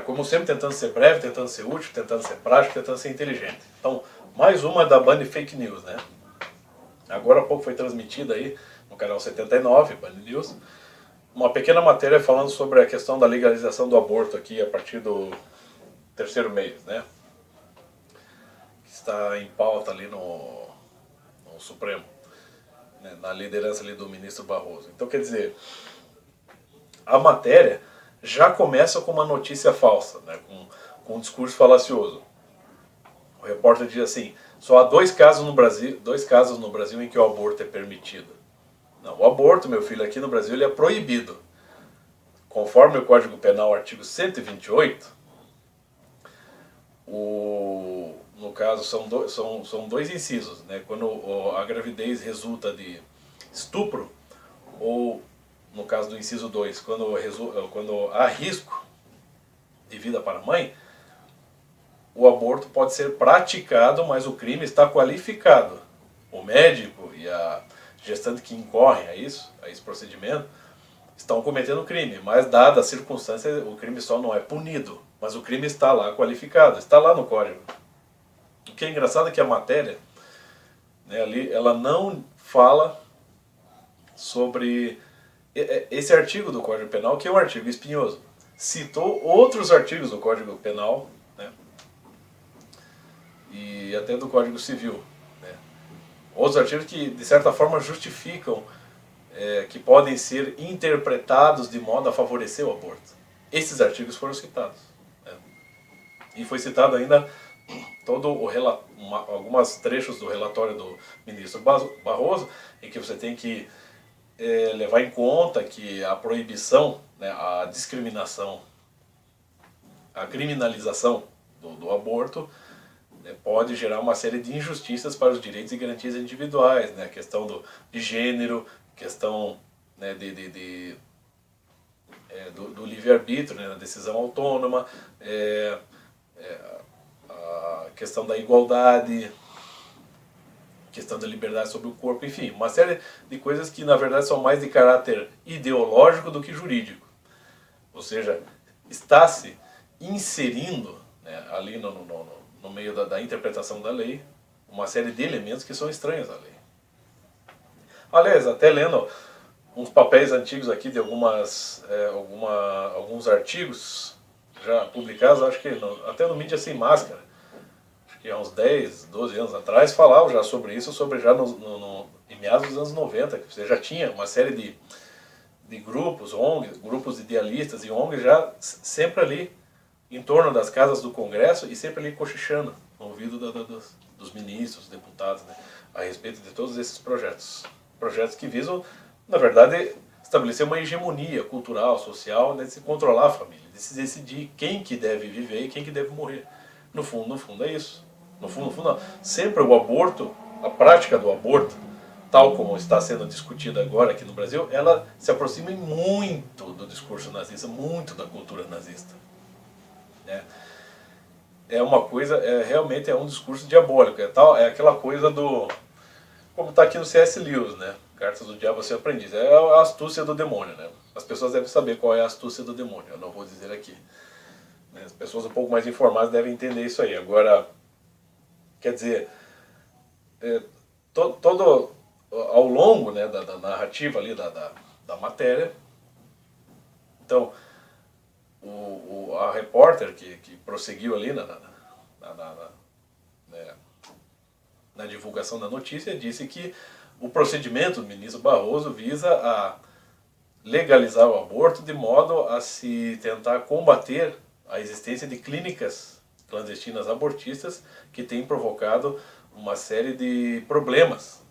Como sempre, tentando ser breve, tentando ser útil, tentando ser prático, tentando ser inteligente. Então, mais uma da Band Fake News, né? Agora há pouco foi transmitida aí no canal 79, Band News, uma pequena matéria falando sobre a questão da legalização do aborto aqui a partir do terceiro mês, né? Que está em pauta ali no Supremo, né? Na liderança ali do ministro Barroso. Então, quer dizer, a matéria já começa com uma notícia falsa, né? Com um discurso falacioso. O repórter diz assim: só há dois casos no Brasil em que o aborto é permitido. Não, o aborto, meu filho, aqui no Brasil ele é proibido. Conforme o Código Penal, artigo 128, no caso são dois incisos, né? Quando a gravidez resulta de estupro, ou no caso do inciso 2, quando há risco de vida para a mãe, o aborto pode ser praticado, mas o crime está qualificado. O médico e a gestante que incorrem a esse procedimento, estão cometendo crime, mas dada a circunstância, o crime só não é punido, mas o crime está lá qualificado, está lá no código. O que é engraçado é que a matéria, né, ali, ela não fala sobre esse artigo do Código Penal, que é um artigo espinhoso. Citou outros artigos do Código Penal, né, e até do Código Civil, né, outros artigos que, de certa forma, justificam que podem ser interpretados de modo a favorecer o aborto. Esses artigos foram citados, né? E foi citado ainda algumas trechos do relatório do ministro Barroso, em que você tem que levar em conta que a proibição, né, a discriminação, a criminalização do aborto, né, pode gerar uma série de injustiças para os direitos e garantias individuais, né? A questão de gênero, questão, né, do livre-arbítrio, né, da decisão autônoma, a questão da igualdade, questão da liberdade sobre o corpo, enfim, uma série de coisas que na verdade são mais de caráter ideológico do que jurídico. Ou seja, está se inserindo, né, ali no meio da interpretação da lei uma série de elementos que são estranhos à lei. Aliás, até lendo uns papéis antigos aqui de alguns artigos já publicados, acho que até no Mídia Sem Máscara, acho que há uns 10, 12 anos atrás, falava já sobre isso, já em meados dos anos 90, que você já tinha uma série de grupos, ONGs, grupos idealistas e ONGs já sempre ali em torno das casas do Congresso e sempre ali cochichando no ouvido dos ministros, deputados, né, a respeito de todos esses projetos. Projetos que visam, na verdade, estabelecer uma hegemonia cultural, social, né, de se controlar a família, de se decidir quem que deve viver e quem que deve morrer. No fundo é isso. No fundo, não. Sempre o aborto, a prática do aborto, tal como está sendo discutida agora aqui no Brasil, ela se aproxima muito do discurso nazista, muito da cultura nazista. É uma coisa, realmente é um discurso diabólico, é aquela coisa como está aqui no C.S. Lewis, né? Cartas do Diabo ao Seu Aprendiz. É a astúcia do demônio, né? As pessoas devem saber qual é a astúcia do demônio, eu não vou dizer aqui. As pessoas um pouco mais informadas devem entender isso aí. Agora, quer dizer, todo ao longo, né, da narrativa ali, da matéria, então, a repórter que prosseguiu ali na divulgação da notícia disse que o procedimento do ministro Barroso visa a legalizar o aborto de modo a se tentar combater a existência de clínicas clandestinas abortistas que têm provocado uma série de problemas,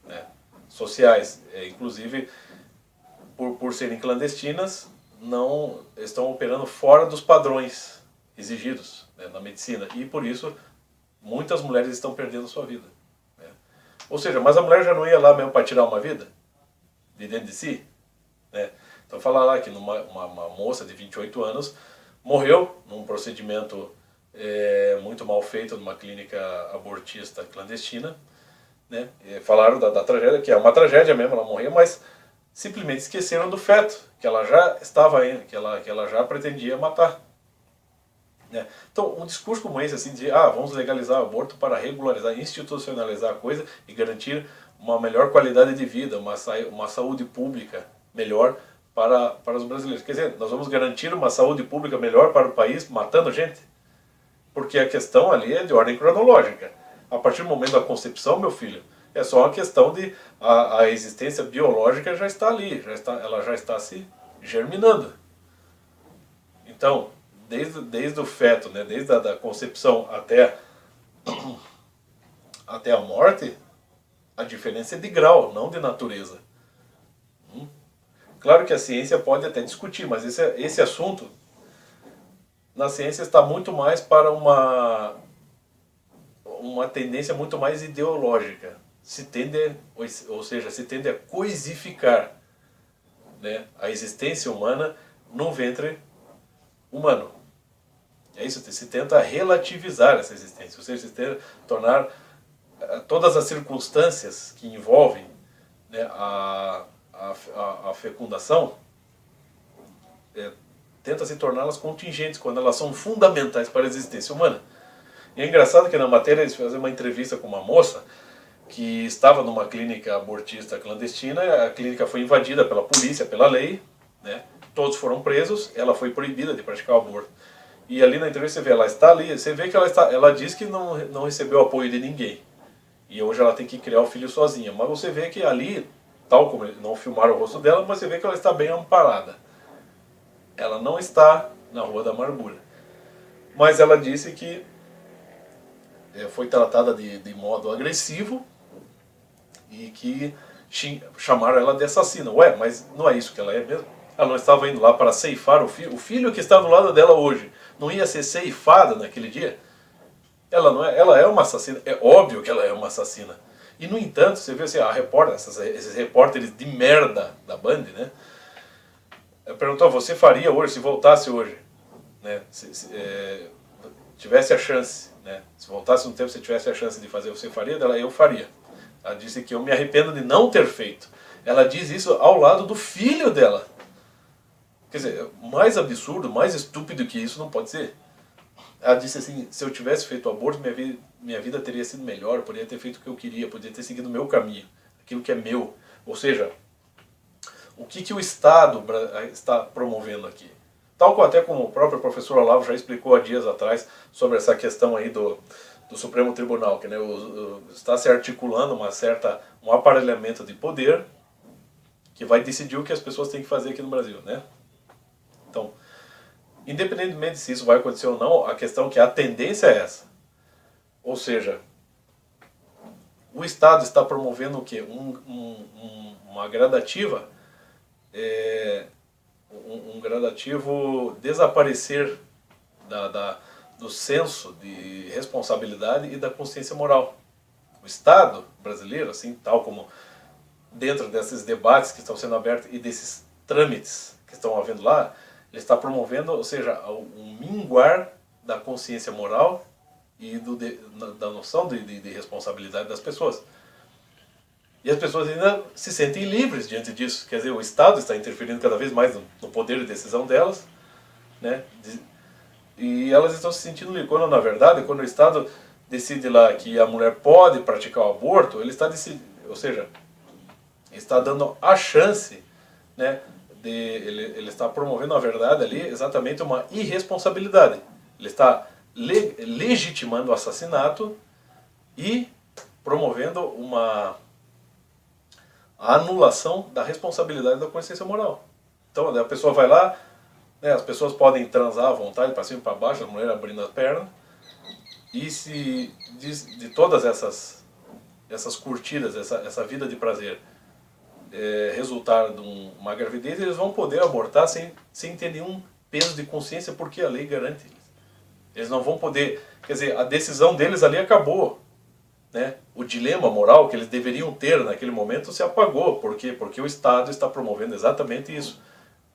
né, sociais, inclusive por serem clandestinas, não estão operando fora dos padrões exigidos, né, na medicina, e por isso muitas mulheres estão perdendo sua vida, né? Ou seja, mas a mulher já não ia lá mesmo para tirar uma vida de dentro de si, né? Então fala lá que uma moça de 28 anos morreu num procedimento muito mal feito numa clínica abortista clandestina, né? E falaram da tragédia, que é uma tragédia mesmo, ela morreu, mas simplesmente esqueceram do feto que ela já estava que ela já pretendia matar, né? Então, um discurso como esse, assim, de vamos legalizar o aborto para regularizar, institucionalizar a coisa e garantir uma melhor qualidade de vida, uma saúde pública melhor para os brasileiros. Quer dizer, nós vamos garantir uma saúde pública melhor para o país matando gente? Porque a questão ali é de ordem cronológica. A partir do momento da concepção, meu filho, é só uma questão de a existência biológica já está ali, ela já está se germinando. Então, desde o feto, né, desde a da concepção até a morte, a diferença é de grau, não de natureza. Claro que a ciência pode até discutir, mas esse assunto, na ciência, está muito mais para uma tendência muito mais ideológica. Ou seja, se tende a coisificar, né, a existência humana no ventre humano. É isso, se tenta relativizar essa existência, ou seja, se tenta tornar todas as circunstâncias que envolvem, né, a fecundação, tenta se torná-las contingentes, quando elas são fundamentais para a existência humana. E é engraçado que na matéria eles fazem uma entrevista com uma moça que estava numa clínica abortista clandestina, a clínica foi invadida pela polícia, pela lei, né? Todos foram presos, ela foi proibida de praticar o aborto. E ali na entrevista você vê, ela está ali, você vê que ela diz que não recebeu apoio de ninguém. E hoje ela tem que criar o filho sozinha. Mas você vê que ali, tal como não filmaram o rosto dela, mas você vê que ela está bem amparada. Ela não está na Rua da Amargura. Mas ela disse que foi tratada de modo agressivo e que chamaram ela de assassina. Ué, mas não é isso que ela é mesmo? Ela não estava indo lá para ceifar o filho? O filho que está do lado dela hoje não ia ser ceifada naquele dia? Ela é uma assassina. É óbvio que ela é uma assassina. E no entanto, você vê assim, esses repórteres de merda da Band, né? Perguntou, você faria hoje, se voltasse hoje, né? Se tivesse a chance, né? Se voltasse no tempo, se tivesse a chance de fazer, você faria? Dela, eu faria. Ela disse que eu me arrependo de não ter feito. Ela diz isso ao lado do filho dela. Quer dizer, mais absurdo, mais estúpido que isso não pode ser. Ela disse assim, se eu tivesse feito o aborto, minha vida teria sido melhor, eu poderia ter feito o que eu queria, poderia ter seguido o meu caminho, aquilo que é meu. Ou seja, o que o Estado está promovendo aqui? Tal até como o próprio professor Olavo já explicou há dias atrás sobre essa questão aí do Supremo Tribunal, que, né, está se articulando um aparelhamento de poder que vai decidir o que as pessoas têm que fazer aqui no Brasil, né? Então, independentemente se isso vai acontecer ou não, a questão é que a tendência é essa. Ou seja, o Estado está promovendo o quê? Uma gradativa, um gradativo desaparecer do senso de responsabilidade e da consciência moral. O Estado brasileiro, assim, tal como dentro desses debates que estão sendo abertos e desses trâmites que estão havendo lá, ele está promovendo, ou seja, um minguar da consciência moral e da noção de responsabilidade das pessoas. E as pessoas ainda se sentem livres diante disso. Quer dizer, o Estado está interferindo cada vez mais no poder de decisão delas, né? E elas estão se sentindo livres. Quando, na verdade, quando o Estado decide lá que a mulher pode praticar o aborto, ele está decidindo, ou seja, está dando a chance, né? Ele está promovendo, na verdade, ali exatamente uma irresponsabilidade. Ele está legitimando o assassinato e promovendo a anulação da responsabilidade da consciência moral. Então, a pessoa vai lá, né, as pessoas podem transar à vontade, para cima e para baixo, a mulher abrindo as pernas, e de todas essas curtidas, essa vida de prazer, resultar de uma gravidez, eles vão poder abortar sem ter nenhum peso de consciência, porque a lei garante eles. Eles não vão poder, quer dizer, a decisão deles ali acabou, né? O dilema moral que eles deveriam ter naquele momento se apagou. Por quê? Porque o Estado está promovendo exatamente isso,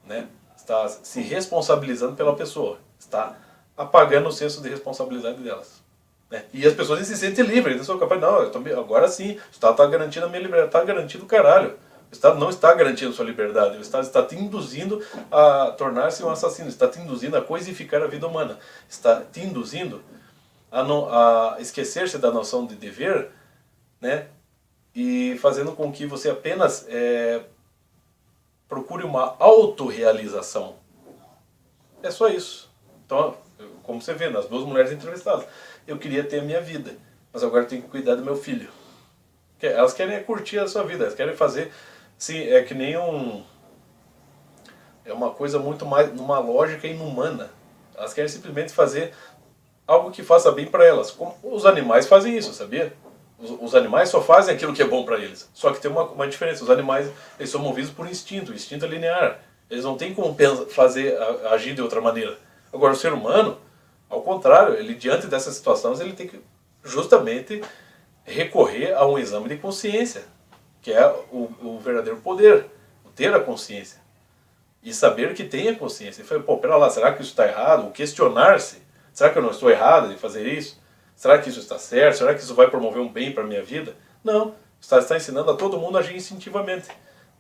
né? Está se responsabilizando pela pessoa, está apagando o senso de responsabilidade delas, né? E as pessoas se sentem livres, eles são capazes, não, agora sim, o Estado está garantindo a minha liberdade, está garantido o caralho. O O Estado não está garantindo sua liberdade, o Estado está te induzindo a tornar-se um assassino, está te induzindo a coisificar a vida humana, está te induzindo a esquecer-se da noção de dever, né? E fazendo com que você apenas procure uma autorrealização. É só isso. Então, como você vê, nas duas mulheres entrevistadas, eu queria ter a minha vida, mas agora eu tenho que cuidar do meu filho. Elas querem curtir a sua vida, elas querem fazer, sim, é que nem é uma coisa muito mais, numa lógica inumana. Elas querem simplesmente fazer algo que faça bem para elas. Como os animais fazem isso, sabia? Os animais só fazem aquilo que é bom para eles. Só que tem uma diferença. Os animais, eles são movidos por instinto. O instinto é linear. Eles não têm como agir de outra maneira. Agora, o ser humano, ao contrário, ele diante dessas situações, ele tem que justamente recorrer a um exame de consciência, que é o verdadeiro poder, o ter a consciência. E saber que tem a consciência. E falei, pô, pera lá, será que isso está errado? O questionar-se. Será que eu não estou errado de fazer isso? Será que isso está certo? Será que isso vai promover um bem para a minha vida? Não. Está ensinando a todo mundo a agir instintivamente,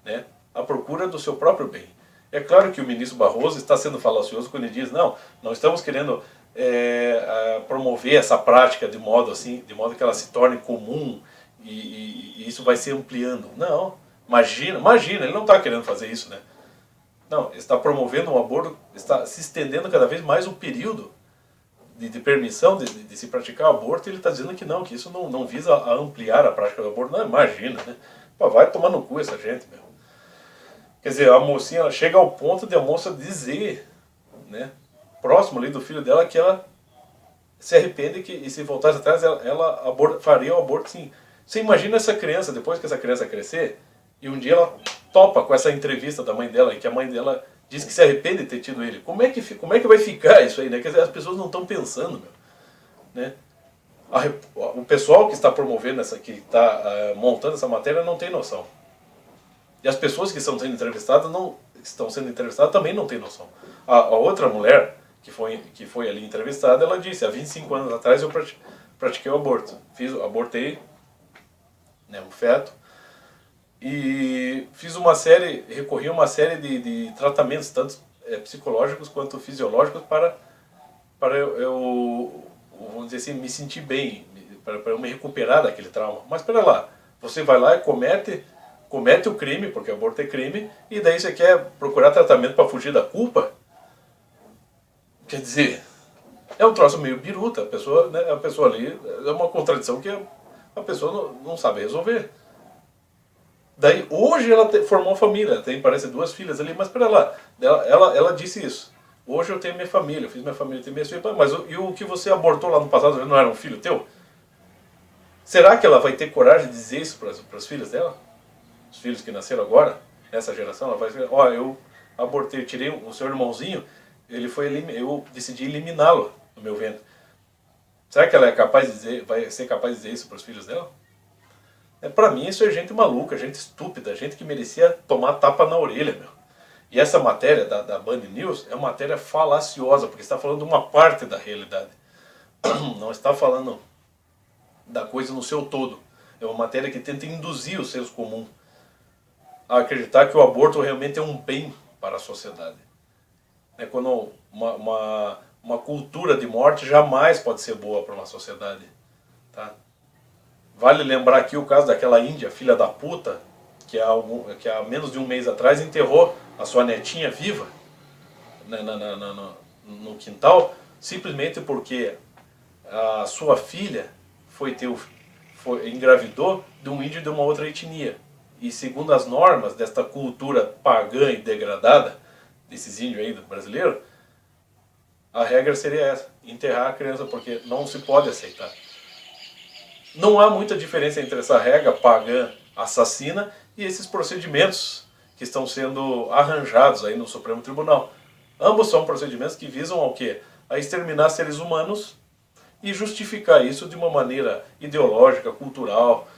né? À procura do seu próprio bem. É claro que o ministro Barroso está sendo falacioso quando ele diz, não estamos querendo promover essa prática de modo que ela se torne comum e isso vai se ampliando. Não. Imagina, ele não está querendo fazer isso, né? Não, ele está promovendo um aborto, está se estendendo cada vez mais o período de permissão de se praticar aborto, e ele está dizendo que não, que isso não visa a ampliar a prática do aborto. Não, imagina, né? Pô, vai tomar no cu essa gente, meu. Quer dizer, a mocinha, ela chega ao ponto de a moça dizer, né, próximo ali do filho dela, que ela se arrepende e se voltasse atrás, ela faria o aborto, sim. Você imagina essa criança, depois que essa criança crescer, e um dia ela topa com essa entrevista da mãe dela, em que a mãe dela diz que se arrepende de ter tido ele. Como é que vai ficar isso aí, né? Quer dizer, as pessoas não estão pensando, meu, né? O pessoal que está promovendo que está montando essa matéria não tem noção. E as pessoas que estão sendo entrevistadas também não têm noção. A outra mulher que foi ali entrevistada, ela disse, há 25 anos atrás eu pratiquei o aborto. Abortei, né, um feto, e recorri a uma série de tratamentos, tanto psicológicos quanto fisiológicos, para eu, vamos dizer assim, me sentir bem, para eu me recuperar daquele trauma. Mas espera lá, você vai lá e comete o crime, porque aborto é crime, e daí você quer procurar tratamento para fugir da culpa? Quer dizer, é um troço meio biruta, a pessoa ali, é uma contradição que a pessoa não sabe resolver. Daí, hoje ela formou família, parece 2 filhas ali, mas espera lá, ela disse isso. Hoje eu tenho minha família, eu fiz minha família, eu tenho minhas filhas, mas e o que você abortou lá no passado não era um filho teu? Será que ela vai ter coragem de dizer isso para os filhos dela? Os filhos que nasceram agora, nessa geração, ela vai dizer, eu abortei, tirei o seu irmãozinho, eu decidi eliminá-lo do meu ventre. Será que ela vai ser capaz de dizer isso para os filhos dela? Para mim isso é gente maluca, gente estúpida, gente que merecia tomar tapa na orelha, meu. E essa matéria da Band News é uma matéria falaciosa, porque está falando de uma parte da realidade. Não está falando da coisa no seu todo. É uma matéria que tenta induzir o senso comum a acreditar que o aborto realmente é um bem para a sociedade. É quando uma cultura de morte jamais pode ser boa para uma sociedade. Tá? Vale lembrar aqui o caso daquela índia, filha da puta, que há menos de um mês atrás enterrou a sua netinha viva, né, no quintal, simplesmente porque a sua filha engravidou de um índio de uma outra etnia. E segundo as normas desta cultura pagã e degradada, desses índios aí brasileiros, a regra seria essa, enterrar a criança, porque não se pode aceitar. Não há muita diferença entre essa regra pagã assassina e esses procedimentos que estão sendo arranjados aí no Supremo Tribunal. Ambos são procedimentos que visam ao quê? A exterminar seres humanos e justificar isso de uma maneira ideológica, cultural,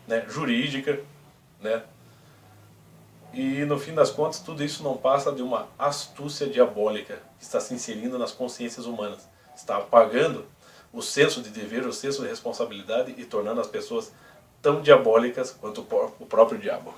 né, jurídica, né? E no fim das contas tudo isso não passa de uma astúcia diabólica que está se inserindo nas consciências humanas. Está apagando o senso de dever, o senso de responsabilidade e tornando as pessoas tão diabólicas quanto o próprio diabo.